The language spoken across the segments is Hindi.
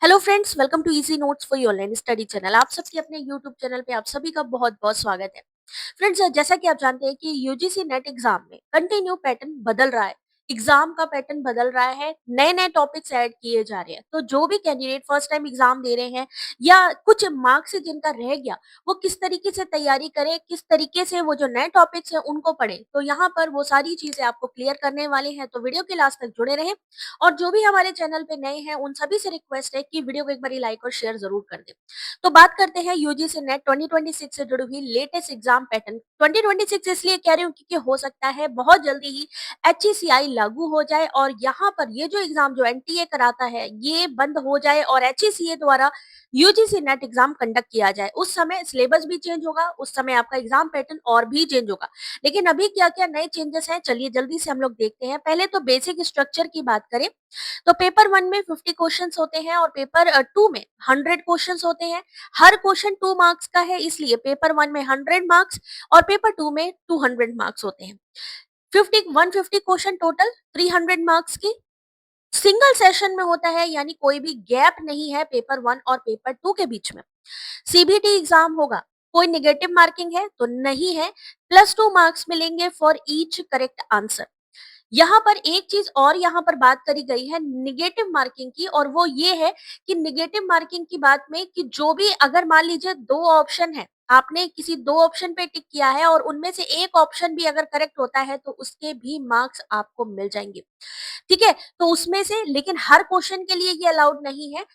Hello friends, welcome to easy notes for your online study channel. आप सबके अपने यूट्यूब चैनल पे आप सभी का बहुत बहुत स्वागत है। फ्रेंड्स, जैसा कि आप जानते हैं कि यूजीसी नेट एग्जाम में कंटिन्यू पैटर्न बदल रहा है। एग्जाम का पैटर्न बदल रहा है, नए नए टॉपिक्स ऐड किए जा रहे हैं। तो जो भी कैंडिडेट फर्स्ट टाइम एग्जाम दे रहे हैं या कुछ मार्क्स से जिनका रह गया, वो किस तरीके से तैयारी करें, किस तरीके से वो जो नए टॉपिक्स हैं उनको पढ़े, तो यहाँ पर वो सारी चीजें आपको क्लियर करने वाले हैं। तो वीडियो के लास्ट तक जुड़े रहें। और जो भी हमारे चैनल पे नए हैं उन सभी से रिक्वेस्ट है कि वीडियो को एक बार लाइक और शेयर जरूर कर दें। तो बात करते हैं यूजीसी नेट 2026 से जुड़ी हुई लेटेस्ट एग्जाम पैटर्न। 2026 इसलिए कह रही हूँ क्योंकि हो सकता है बहुत जल्दी ही एचईसीआई लागू हो जाए और यहाँ पर ये जो एग्जाम जो एनटीए कराता है ये बंद हो जाए और एचईसीए द्वारा यूजीसी नेट एग्जाम कंडक्ट किया जाए। उस समय सिलेबस भी चेंज होगा, उस समय आपका एग्जाम पैटर्न और भी चेंज होगा। लेकिन अभी क्या क्या नए चेंजेस हैं, चलिए जल्दी से हम लोग देखते हैं। पहले तो बेसिक स्ट्रक्चर की बात करें तो पेपर 1 में 50 क्वेश्चंस होते हैं और पेपर 2 में 100 क्वेश्चंस होते हैं। हर क्वेश्चन 2 मार्क्स का है, इसलिए पेपर 1 में 100 मार्क्स और पेपर 2 में 200 मार्क्स होते हैं। 150 क्वेश्चन टोटल 300 मार्क्स की सिंगल सेशन में होता है, यानी कोई भी गैप नहीं है पेपर 1 और पेपर 2 के बीच में। सीबीटी एग्जाम होगा, कोई नेगेटिव मार्किंग है तो नहीं है। +2 मार्क्स मिलेंगे फॉर ईच करेक्ट आंसर। यहाँ पर एक चीज और यहाँ पर बात करी गई है निगेटिव मार्किंग की, और वो ये है कि निगेटिव मार्किंग की बात में कि जो भी अगर मान लीजिए दो ऑप्शन है, आपने किसी दो ऑप्शन पे टिक किया है और उनमें से एक ऑप्शन भी अगर करेक्ट होता है तो उसके भी मार्क्स आपको मिल जाएंगे। ठीक है, तो उसमें से, लेकिन हर क्वेश्चन के लिए ये अलाउड नहीं है।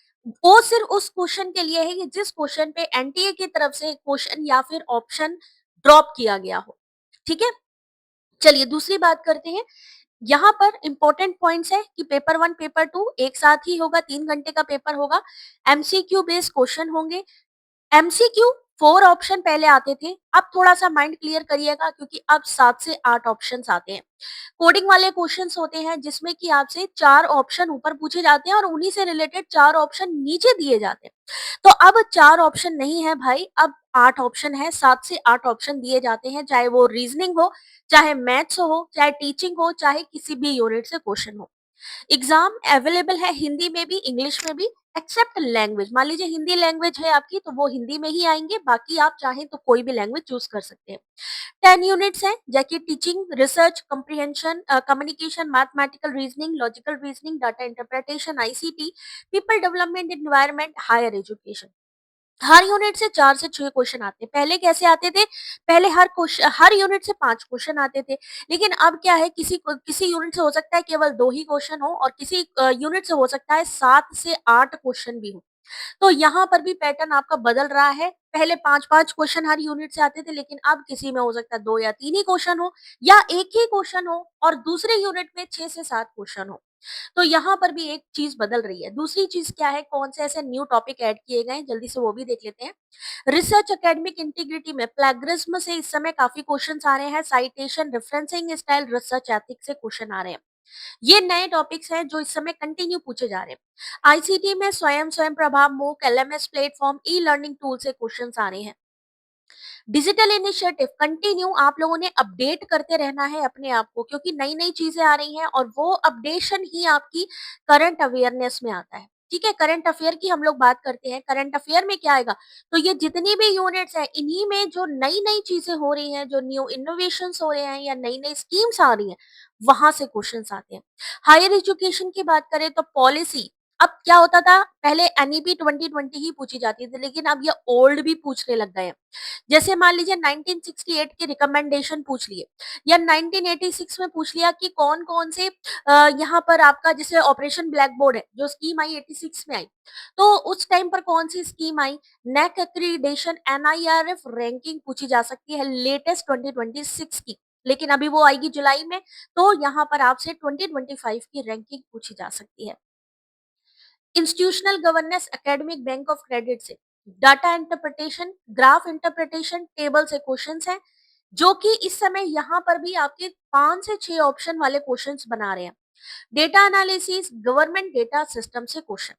वो सिर्फ उस क्वेश्चन के लिए है कि जिस क्वेश्चन पे एनटीए की तरफ से क्वेश्चन या फिर ऑप्शन ड्रॉप किया गया हो। ठीक है, चलिए दूसरी बात करते हैं। यहाँ पर इंपॉर्टेंट पॉइंट्स है कि पेपर 1 पेपर 2 एक साथ ही होगा, 3 घंटे का पेपर होगा। एमसीक्यू बेस्ड क्वेश्चन होंगे। एमसीक्यू 4 ऑप्शन पहले आते थे, अब थोड़ा सा माइंड क्लियर करिएगा क्योंकि अब 7 से 8 ऑप्शंस आते हैं। कोडिंग वाले क्वेश्चंस होते हैं जिसमें कि आपसे 4 ऑप्शन ऊपर पूछे जाते हैं और उन्हीं से रिलेटेड 4 ऑप्शन नीचे दिए जाते हैं। तो अब 4 ऑप्शन नहीं है भाई, अब 8 ऑप्शन है, 7 से 8 ऑप्शन दिए जाते हैं, चाहे वो रीजनिंग हो, चाहे मैथ्स हो, चाहे टीचिंग हो, चाहे किसी भी यूनिट से क्वेश्चन हो। एग्जाम अवेलेबल है हिंदी में भी, इंग्लिश में भी, एक्सेप्ट लैंग्वेज। मान लीजिए हिंदी लैंग्वेज है आपकी तो वो हिंदी में ही आएंगे, बाकी आप चाहें तो कोई भी लैंग्वेज चूज कर सकते हैं। 10 यूनिट्स हैं, जैसे teaching, research, comprehension, communication, mathematical reasoning, logical reasoning, data interpretation, ICT, people development, environment, higher education. हर यूनिट से 4 से 6 क्वेश्चन आते हैं। पहले कैसे आते थे? पहले हर यूनिट से 5 क्वेश्चन आते थे। लेकिन अब क्या है, किसी यूनिट से हो सकता है केवल 2 ही क्वेश्चन हो और किसी यूनिट से हो सकता है 7 से 8 क्वेश्चन भी हो। तो यहाँ पर भी पैटर्न आपका बदल रहा है। पहले 5-5 क्वेश्चन हर यूनिट से आते थे, लेकिन अब किसी में हो सकता है 2 या 3 ही क्वेश्चन हो या 1 ही क्वेश्चन हो और दूसरे यूनिट में 6 से 7 क्वेश्चन हो। तो यहाँ पर भी एक चीज बदल रही है। दूसरी चीज क्या है, कौन से ऐसे न्यू टॉपिक ऐड किए गए हैं, जल्दी से वो भी देख लेते हैं। रिसर्च एकेडमिक इंटीग्रिटी में प्लेगरिज्म से इस समय काफी क्वेश्चंस आ रहे हैं। Citation, referencing style, research ethics से क्वेश्चन आ रहे हैं। ये नए टॉपिक्स हैं जो इस समय कंटिन्यू पूछे जा रहे हैं। आईसीटी में स्वयं स्वयं प्रभा, मूक, LMS platform, e learning tool से क्वेश्चंस आ रहे हैं। डिजिटल इनिशिएटिव कंटिन्यू आप लोगों ने अपडेट करते रहना है अपने आप को, क्योंकि नई नई चीजें आ रही हैं और वो अपडेशन ही आपकी करंट अवेयरनेस में आता है। ठीक है, करंट अफेयर की हम लोग बात करते हैं। करंट अफेयर में क्या आएगा, तो ये जितनी भी यूनिट्स हैं इन्हीं में जो नई नई चीजें हो रही हैं, जो न्यू इनोवेशंस हो रहे हैं या नई नई स्कीम्स आ रही हैं, वहां से क्वेश्चंस आते हैं। हायर एजुकेशन की बात करें तो पॉलिसी, अब क्या होता था, पहले एनईपी 2020 ही पूछी जाती थी, लेकिन अब ये ओल्ड भी पूछने लग गए हैं। जैसे मान लीजिए 1968 के रिकमेंडेशन पूछ लिए या 1986 में पूछ लिया कि कौन कौन से यहाँ पर आपका जैसे ऑपरेशन ब्लैक बोर्ड है जो स्कीम आई 86 में आई, तो उस टाइम पर कौन सी स्कीम आई, नेक एक्रीडेशन एनआईआरएफ रैंकिंग पूछी जा सकती है लेटेस्ट 2026 की। लेकिन अभी वो आएगी जुलाई में, तो यहाँ पर आपसे 2025 की रैंकिंग पूछी जा सकती है। Institutional governance academic bank of credit से data interpretation, graph interpretation, table से क्वेश्चंस हैं, जो कि इस समय यहाँ पर भी आपके 5 से 6 ऑप्शन वाले क्वेश्चंस बना रहे हैं। Data analysis, government data system से क्वेश्चन,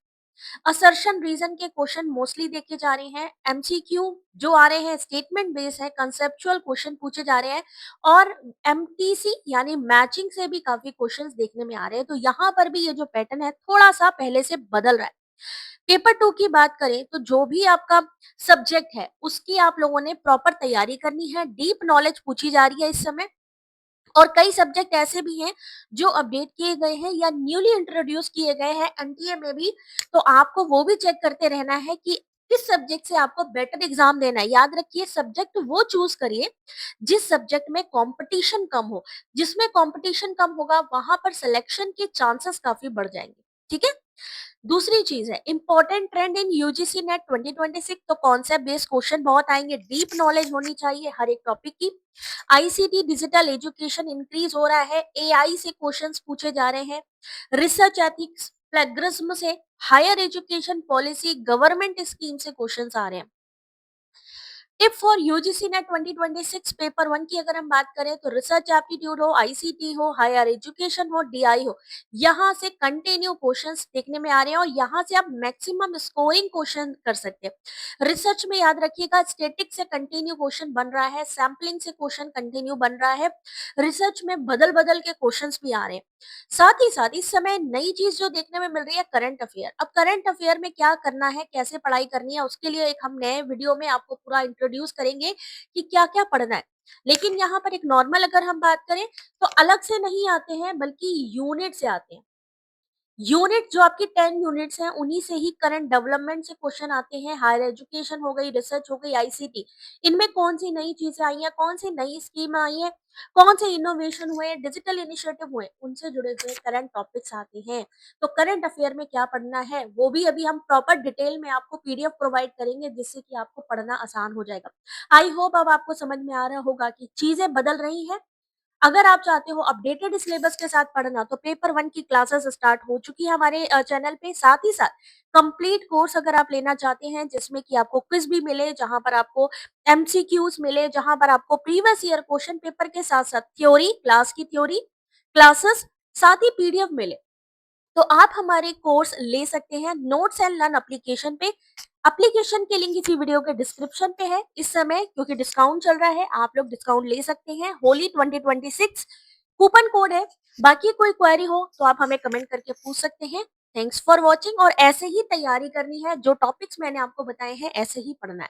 असर्शन रीजन के क्वेश्चन मोस्टली देखे जा रहे हैं। एमसीक्यू जो आ रहे हैं स्टेटमेंट बेस है, कंसेप्चुअल क्वेश्चन पूछे जा रहे हैं और एमटीसी यानी मैचिंग से भी काफी क्वेश्चंस देखने में आ रहे हैं। तो यहाँ पर भी ये जो पैटर्न है थोड़ा सा पहले से बदल रहा है। पेपर 2 की बात करें तो जो भी आपका सब्जेक्ट है, उसकी आप लोगों ने प्रॉपर तैयारी करनी है, डीप नॉलेज पूछी जा रही है इस समय। और कई सब्जेक्ट ऐसे भी हैं जो अपडेट किए गए हैं या न्यूली इंट्रोड्यूस किए गए हैं एनटीए में भी, तो आपको वो भी चेक करते रहना है कि किस सब्जेक्ट से आपको बेटर एग्जाम देना है। याद रखिए, सब्जेक्ट वो चूज करिए जिस सब्जेक्ट में कंपटीशन कम हो। जिसमें कंपटीशन कम होगा वहां पर सिलेक्शन के चांसेस काफी बढ़ जाएंगे। ठीक है। दूसरी चीज है इंपॉर्टेंट ट्रेंड इन यूजीसी नेट 2026। तो कॉन्सेप्ट बेस्ड क्वेश्चन बहुत आएंगे, डीप नॉलेज होनी चाहिए हर एक टॉपिक की। आईसीटी डिजिटल एजुकेशन इंक्रीज हो रहा है, एआई से क्वेश्चंस पूछे जा रहे हैं। रिसर्च एथिक्स, प्लेगरिज्म से, higher education policy, government scheme से क्वेश्चंस आ रहे हैं। Tip for UGC NET 2026 paper 1 की अगर हम बात करें तो रिसर्च एप्टीट्यूड हो, आईसीटी हो, हायर एजुकेशन हो, डीआई हो, यहाँ से कंटिन्यू क्वेश्चंस देखने में आ रहे हैं और यहाँ से आप मैक्सिमम स्कोरिंग क्वेश्चन कर सकते हैं। रिसर्च में याद रखिएगा स्टैटिक से कंटिन्यू क्वेश्चन बन रहा है, सैम्पलिंग से क्वेश्चन कंटिन्यू बन रहा है। रिसर्च में बदल बदल के क्वेश्चंस भी आ रहे हैं। साथ ही साथ इस समय नई चीज जो देखने में मिल रही है करंट अफेयर। अब करंट अफेयर में क्या करना है, कैसे पढ़ाई करनी है, उसके लिए एक हम नए वीडियो में आपको पूरा इंट्रोड्यूस करेंगे कि क्या क्या पढ़ना है। लेकिन यहाँ पर एक नॉर्मल अगर हम बात करें तो अलग से नहीं आते हैं बल्कि यूनिट से आते हैं। यूनिट जो आपकी 10 यूनिट्स हैं उन्हीं से ही करंट डेवलपमेंट से क्वेश्चन आते हैं। हायर एजुकेशन हो गई, रिसर्च हो गई, आईसीटी, इनमें कौन सी नई चीजें आई हैं, कौन सी नई स्कीम आई है, कौन से इनोवेशन हुए, डिजिटल इनिशिएटिव हुए, उनसे जुड़े हुए करंट टॉपिक्स आते हैं। तो करंट अफेयर में क्या पढ़ना है वो भी अभी हम प्रॉपर डिटेल में आपको पीडीएफ प्रोवाइड करेंगे जिससे कि आपको पढ़ना आसान हो जाएगा। आई होप अब आपको समझ में आ रहा होगा कि चीजें बदल रही हैं। अगर आप चाहते हो अपडेटेड सिलेबस के साथ पढ़ना तो पेपर 1 की क्लासेस स्टार्ट हो चुकी है हमारे चैनल पे। साथ ही साथ कंप्लीट कोर्स अगर आप लेना चाहते हैं जिसमें कि आपको क्विज भी मिले, जहां पर आपको एमसीक्यूज मिले, जहां पर आपको प्रीवियस ईयर क्वेश्चन पेपर के साथ साथ थ्योरी, क्लास की थ्योरी, क्लासेस, साथ ही पीडीएफ मिले, तो आप हमारे कोर्स ले सकते हैं नोट्स एंड लर्न एप्लीकेशन पे। एप्लीकेशन के लिंक इसी वीडियो के डिस्क्रिप्शन पे है। इस समय क्योंकि डिस्काउंट चल रहा है आप लोग डिस्काउंट ले सकते हैं। होली 2026 कूपन कोड है। बाकी कोई क्वेरी हो तो आप हमें कमेंट करके पूछ सकते हैं। Thanks for watching. और ऐसे ही तैयारी करनी है, जो टॉपिक्स मैंने आपको बताए हैं ऐसे ही पढ़ना है।